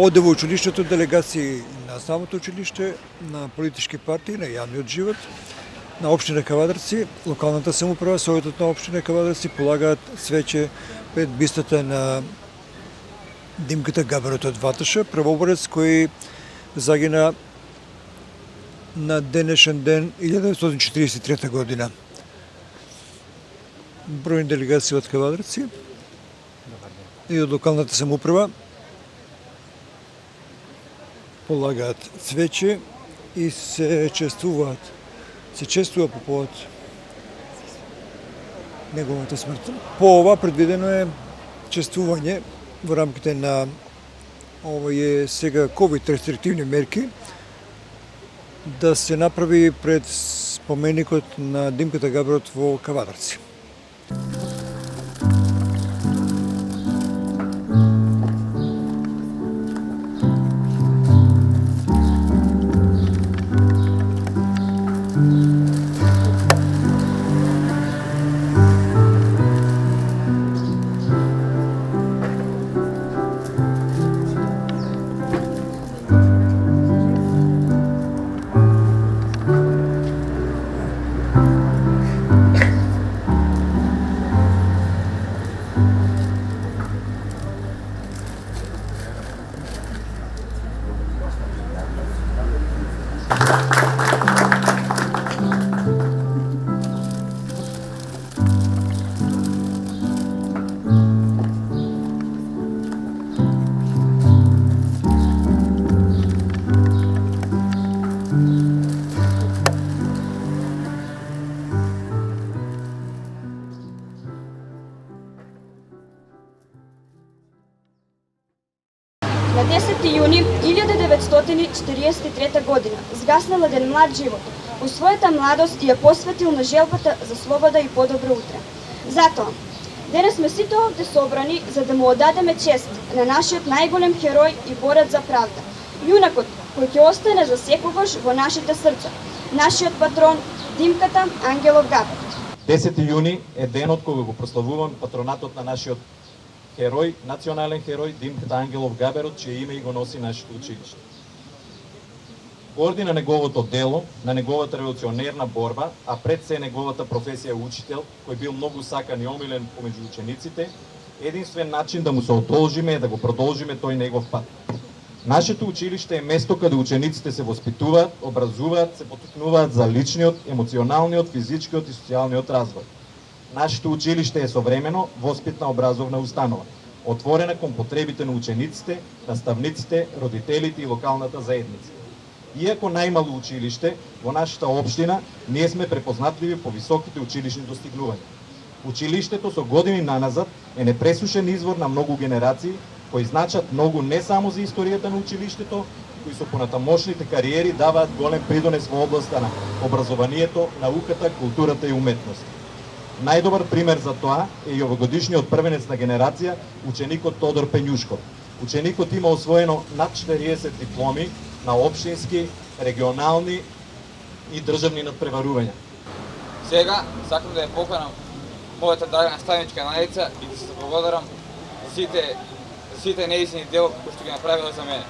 оде во училиштето делегации на самото училиште, на политички партии, на јавниот живот, на општина Кавадарци, локалната самоуправа, Советот на општина Кавадарци полагаат свеќе пред бистата на Димката Габерот од Ваташа, првоборец кој загина на денешен ден 1943 година. Бројни делегации од Кавадарци и од локалната самоуправа полагаат цвеќе и се чествува по повод неговата смрт. По ова предвидено е чествување во рамките на овие сега ковид рестриктивни мерки да се направи пред споменикот на Димката Габерот во Кавадарци. На 10 јуни 1943 година згаснал еден млад живот. У својата младост ја посветил на желбата за слобода и подобро утре. Затоа, денес сме сите овде собрани за да му одадеме чест на нашиот најголем херој и борец за правда. Јунакот кој ќе остане за секогаш во нашите срца. Нашиот патрон Димката Ангелов Габерот. 10 јуни е денот кога го прославувам патронатот на нашиот херој, национален херој Димката Ангелов Габерот, чие име и го носи нашето училиште. Поради на неговото дело, на неговата револуционерна борба, а пред се неговата професија учител, кој бил многу сакан и омилен помеѓу учениците, единствен начин да му се одолжиме е да го продолжиме тој негов пат. Нашето училиште е место каде учениците се воспитуваат, образуваат, се потикнуваат за личниот, емоционалниот, физичкиот и социјалниот развој. Нашето училиште е современо, воспитна образовна установа, отворена кон потребите на учениците, наставниците, родителите и локалната заедница. Иако најмало училиште, во нашата општина ние сме препознатливи по високите училишни достигнувања. Училиштето со години наназад е непресушен извор на многу генерации, кои значат многу не само за историјата на училиштето, кои со понатамошните кариери даваат голем придонес во областа на образованието, науката, културата и уметноста. Најдобар пример за тоа е и овогодишниот првенец на генерација, ученикот Тодор Пењушков. Ученикот има освоено над 40 дипломи на општински, регионални и државни надпреварувања. Сега сакам да ја поканам мојата драга наставничка Најца и да се благодарам за сите неизини дел кои што ги направила за мене.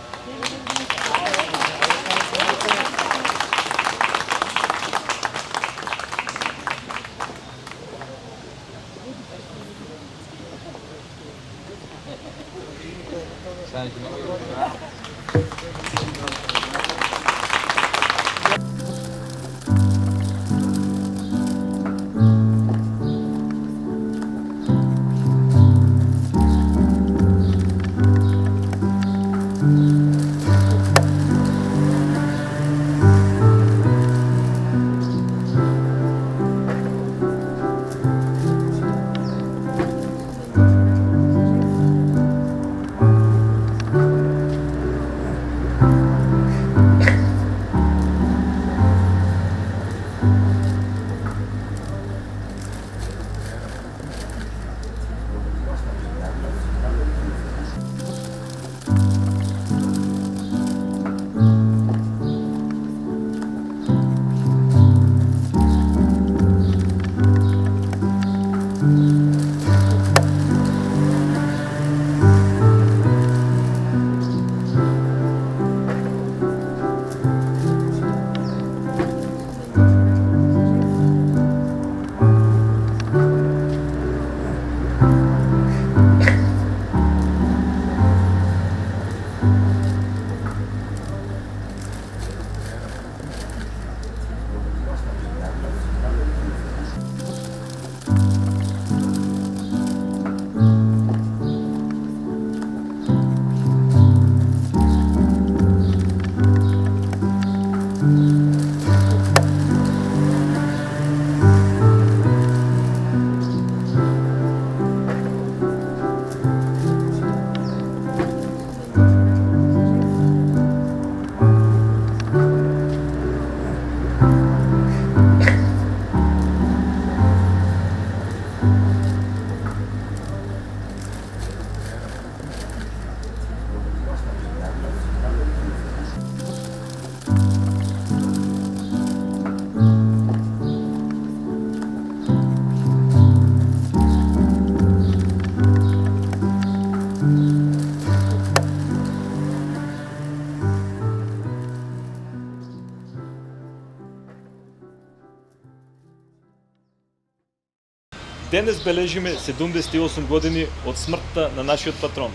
Денес бележиме 78 години од смртта на нашиот патрон.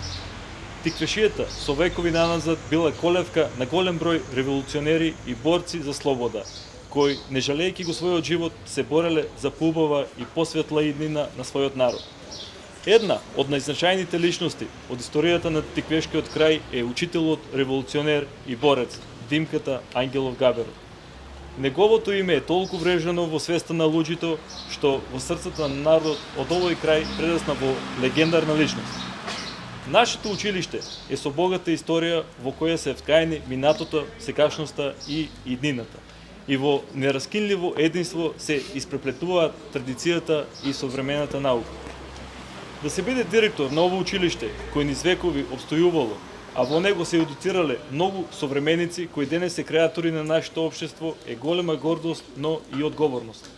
Тиквешијата со векови наназад била колевка на голем број револуционери и борци за слобода, кои, не жалејќи го својот живот, се бореле за поубава и посветла иднина на својот народ. Една од најзначајните личности од историјата на Тиквешкиот крај е учителот, револуционер и борец Димката Ангелов Габеров. Неговото име е толку врежано во свеста на луѓето, што во срцата на народот од овој крај прерасна во легендарна личност. Нашето училиште е со богата историја во која се вткаени минатото, секашноста и иднината. И во нераскинливо единство се испреплетуваат традицијата и современата наука. Да се биде директор на ово училиште, кој низ векови обстојувало, а во него се едуцирале многу современици кои денес се креатори на нашето општество, е голема гордост, но и одговорност.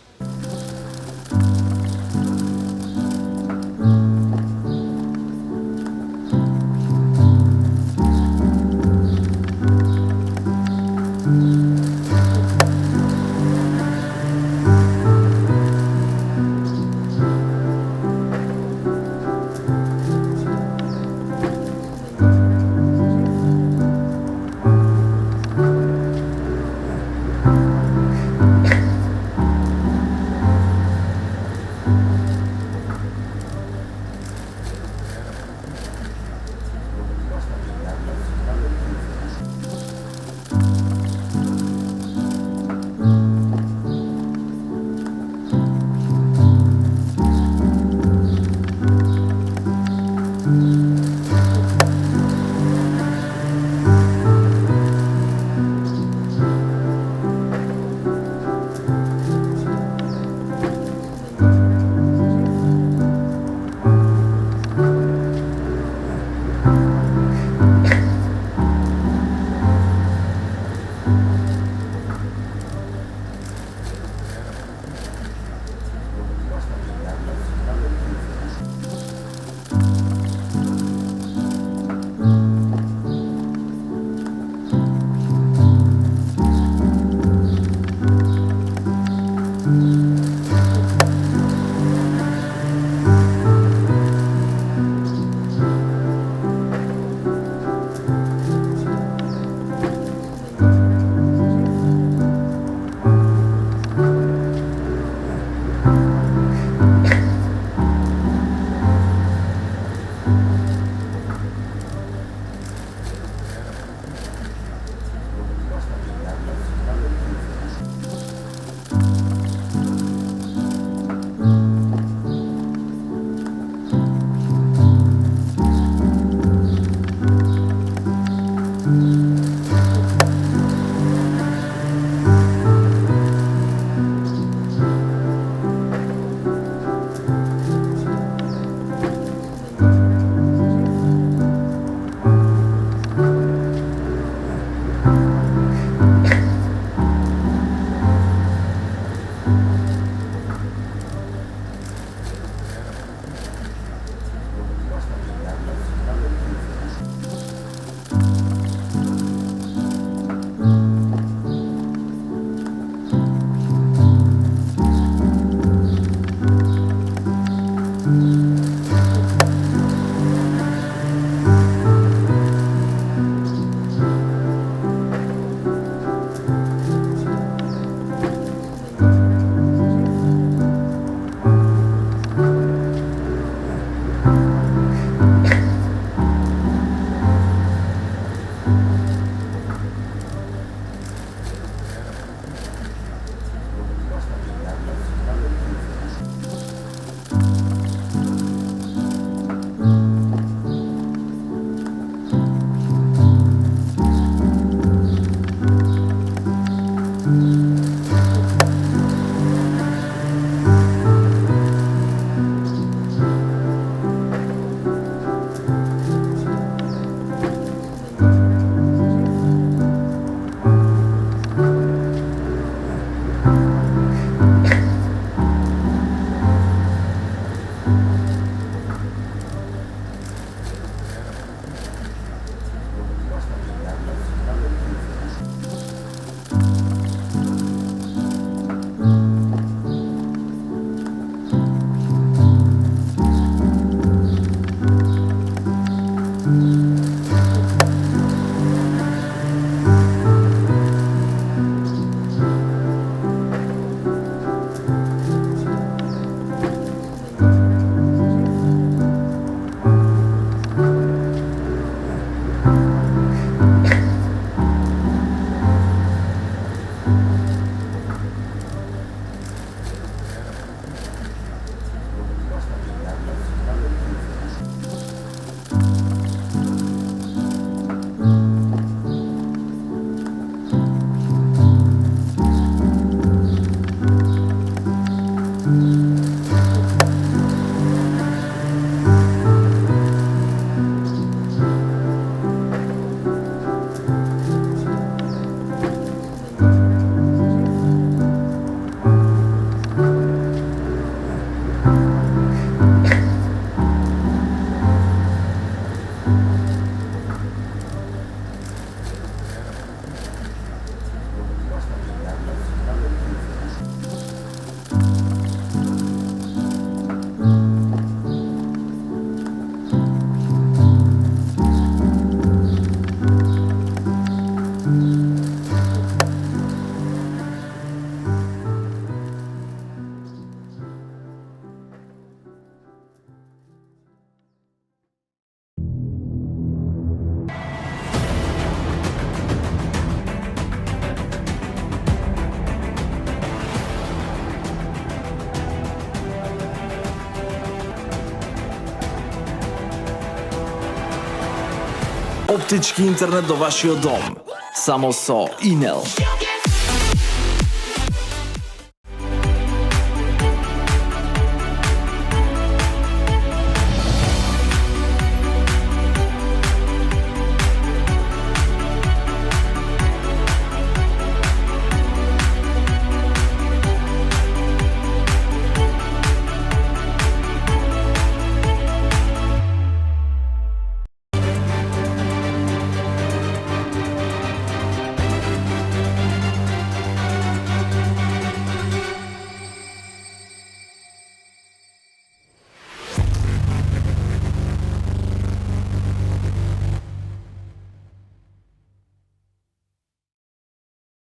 оптички интернет до вашиот дом. Само со Инел.